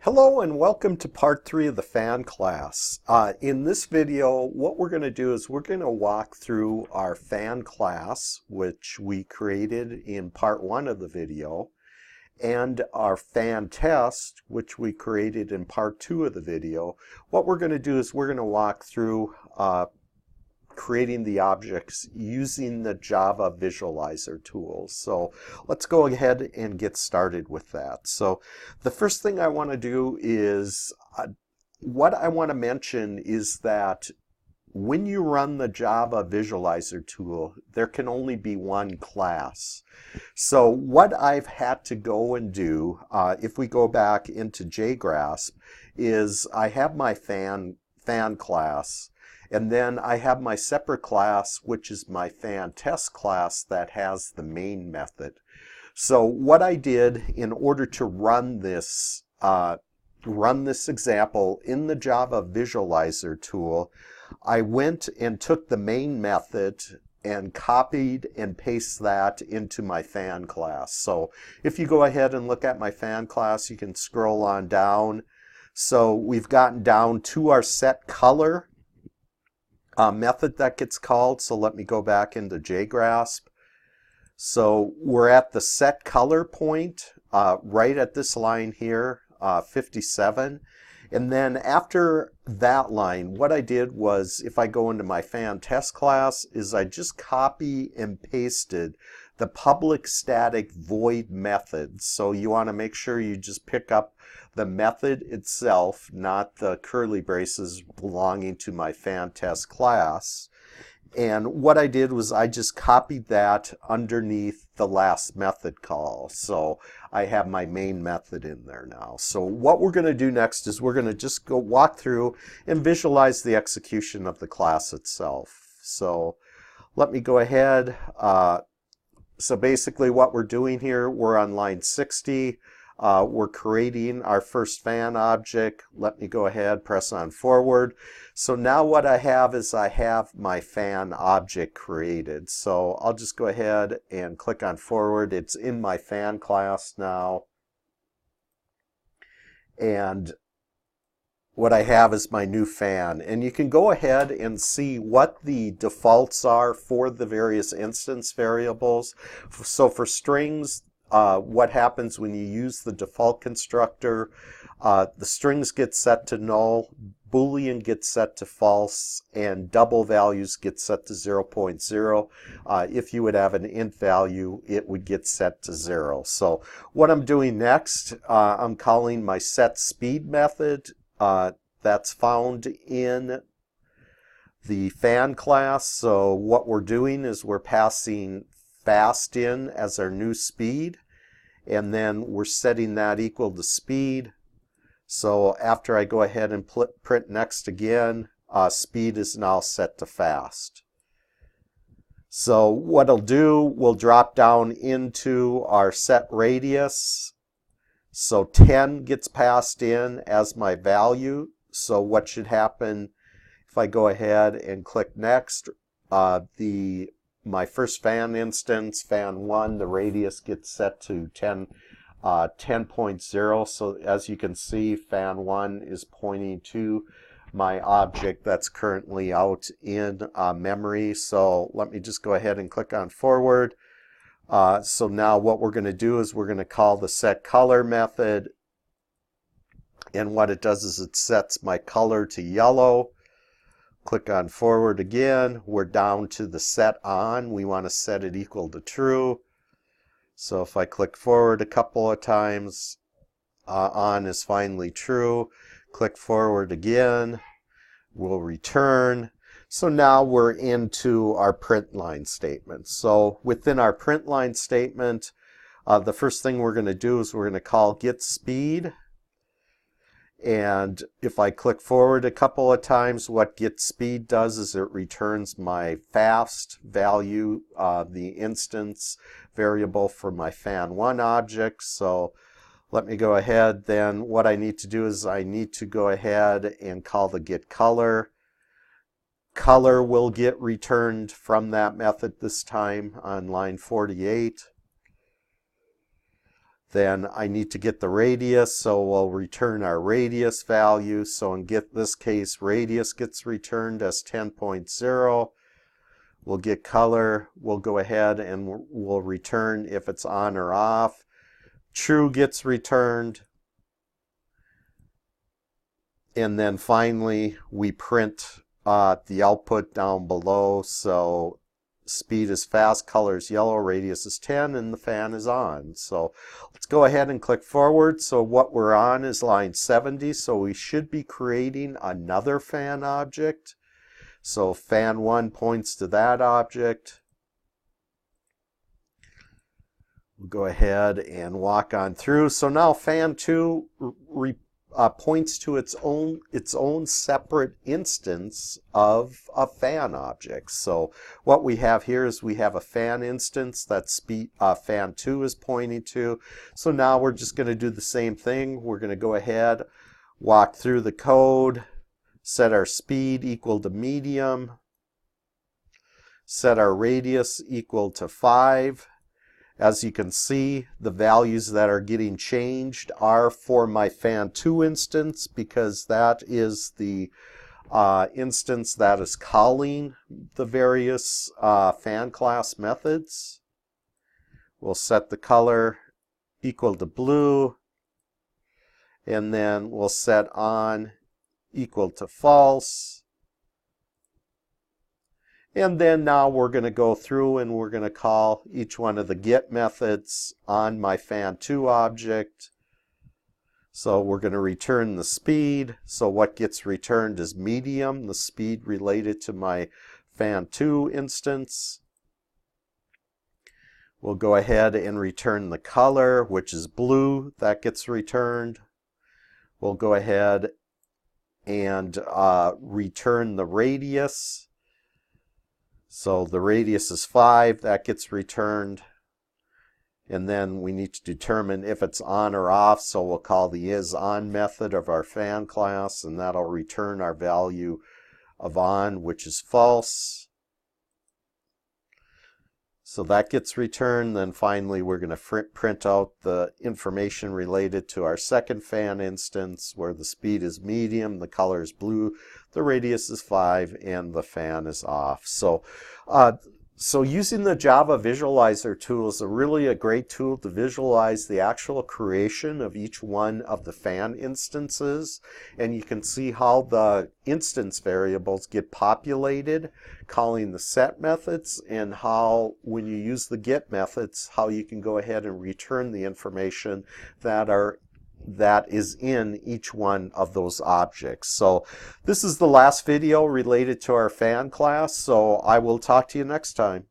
Hello and welcome to part 3 of the fan class. In this video, what we're going to do is we're going to walk through our fan class, which we created in part 1 of the video, and our fan test, which we created in part 2 of the video. What we're going to do is we're going to walk through creating the objects using the Java Visualizer tools. So let's go ahead and get started with that. So the first thing I want to do is, what I want to mention is that when you run the Java Visualizer tool, there can only be one class. So what I've had to go and do, if we go back into JGrasp, is I have my fan class, and then I have my separate class, which is my fan test class that has the main method. So what I did in order to run this example in the Java Visualizer tool, I went and took the main method and copied and pasted that into my fan class. So if you go ahead and look at my fan class, you can scroll on down. So we've gotten down to our set color method that gets called. So let me go back into JGrasp. So we're at the set color point right at this line here, 57. And then after that line, what I did was, if I go into my fan test class, is I just copy and pasted the public static void method. So you want to make sure you just pick up the method itself, not the curly braces belonging to my fan test class. And what I did was I just copied that underneath the last method call. So I have my main method in there now. So what we're going to do next is we're going to just go walk through and visualize the execution of the class itself. So let me go ahead. So basically what we're doing here, we're on line 60. We're creating our first fan object. Let me go ahead, press on forward. So now what I have is I have my fan object created. So I'll just go ahead and click on forward. It's in my fan class now. And what I have is my new fan. And you can go ahead and see what the defaults are for the various instance variables. So for strings, what happens when you use the default constructor, the strings get set to null, Boolean gets set to false, and double values get set to 0.0. If you would have an int value, it would get set to 0. So what I'm doing next, I'm calling my set speed method. That's found in the fan class. So what we're doing is we're passing fast in as our new speed, and then we're setting that equal to speed. So after I go ahead and print next again, speed is now set to fast. So what I'll do, we'll drop down into our set radius. So 10 gets passed in as my value. So what should happen if I go ahead and click next, my first fan instance, fan 1, the radius gets set to 10.0. So as you can see, fan 1 is pointing to my object that's currently out in memory. So let me just go ahead and click on forward. So now what we're going to do is we're going to call the set color method. And what it does is it sets my color to yellow. Click on forward again. We're down to the set on. We want to set it equal to true. So if I click forward a couple of times, on is finally true. Click forward again. We'll return. So now we're into our print line statement. So within our print line statement, the first thing we're going to do is we're going to call get speed. And if I click forward a couple of times, what get speed does is it returns my fast value, the instance variable for my fan1 object. So let me go ahead. Then what I need to do is I need to go ahead and call the get color. Color will get returned from that method this time on line 48. Then I need to get the radius, so we'll return our radius value. So in this case, radius gets returned as 10.0. We'll get color. We'll go ahead and we'll return if it's on or off. True gets returned. And then finally, we print the output down below. So speed is fast, color is yellow, radius is 10, and the fan is on. So let's go ahead and click forward. So what we're on is line 70, so we should be creating another fan object. So fan 1 points to that object. We'll go ahead and walk on through. So now fan 2 points to its own separate instance of a fan object. So what we have here is we have a fan instance that fan 2 is pointing to. So now we're just going to do the same thing. We're going to go ahead, walk through the code, set our speed equal to medium, set our radius equal to 5. As you can see, the values that are getting changed are for my fan 2 instance, because that is the instance that is calling the various fan class methods. We'll set the color equal to blue, and then we'll set on equal to false. And then now we're going to go through and we're going to call each one of the get methods on my fan 2 object. So we're going to return the speed. So what gets returned is medium, the speed related to my fan 2 instance. We'll go ahead and return the color, which is blue, that gets returned. We'll go ahead and return the radius. So the radius is 5, that gets returned. And then we need to determine if it's on or off, so we'll call the isOn method of our fan class, and that'll return our value of on, which is false. So that gets returned. Then finally we're going to print out the information related to our second fan instance, where the speed is medium, the color is blue, the radius is 5, and the fan is off. So using the Java Visualizer tool is really a great tool to visualize the actual creation of each one of the fan instances. And you can see how the instance variables get populated, calling the set methods, and how when you use the get methods, how you can go ahead and return the information that is in each one of those objects. So this is the last video related to our fan class, so I will talk to you next time.